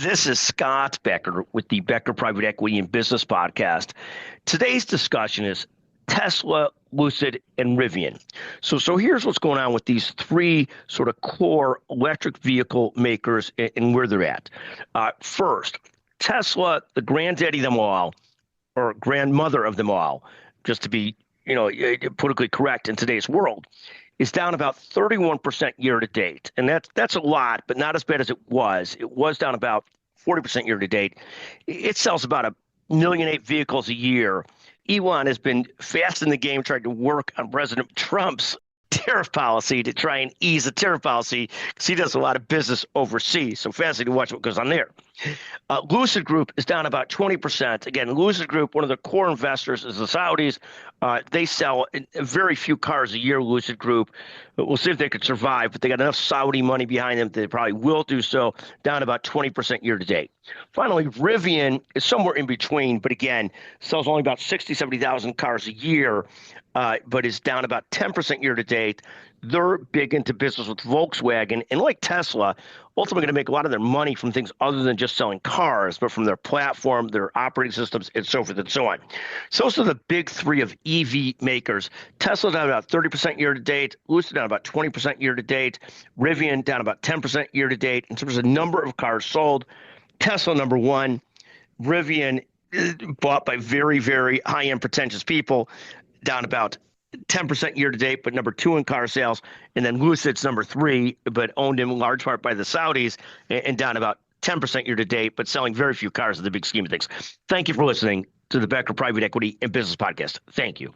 This is Scott Becker with the Becker Private Equity and Business Podcast. Today's discussion is Tesla, Lucid, and Rivian. So here's what's going on with these three sort of core electric vehicle makers and where they're at. First, Tesla, the granddaddy of them all, or grandmother of them all, just to be politically correct in today's world, is down about 31% year to date. And that's a lot, but not as bad as it was. It was down about 40% year to date. It sells about 1.8 million vehicles a year. Elon has been fast in the game trying to work on President Trump's tariff policy to try and ease the tariff policy because he does a lot of business overseas. So fascinating to watch what goes on there. Lucid Group is down about 20%. Again, Lucid Group, one of the core investors is the Saudis. They sell very few cars a year, Lucid Group. But we'll see if they could survive, but they got enough Saudi money behind them that they probably will do so, down about 20% year to date. Finally, Rivian is somewhere in between, but again, sells only about 60, 70,000 cars a year, but is down about 10% year to date. They're big into business with Volkswagen, and like Tesla, ultimately going to make a lot of their money from things other than just selling cars, but from their platform, their operating systems, and so forth and so on. So those are the big three of EV makers. Tesla down about 30% year to date, Lucid down about 20% year to date, Rivian down about 10% year to date. In terms of number of cars sold, Tesla number one, Rivian bought by very, very high-end pretentious people, down about 10% year to date, but number two in car sales. And then Lucid's number three, but owned in large part by the Saudis, and down about 10% year to date, but selling very few cars in the big scheme of things. Thank you for listening to the Becker Private Equity and Business Podcast. Thank you.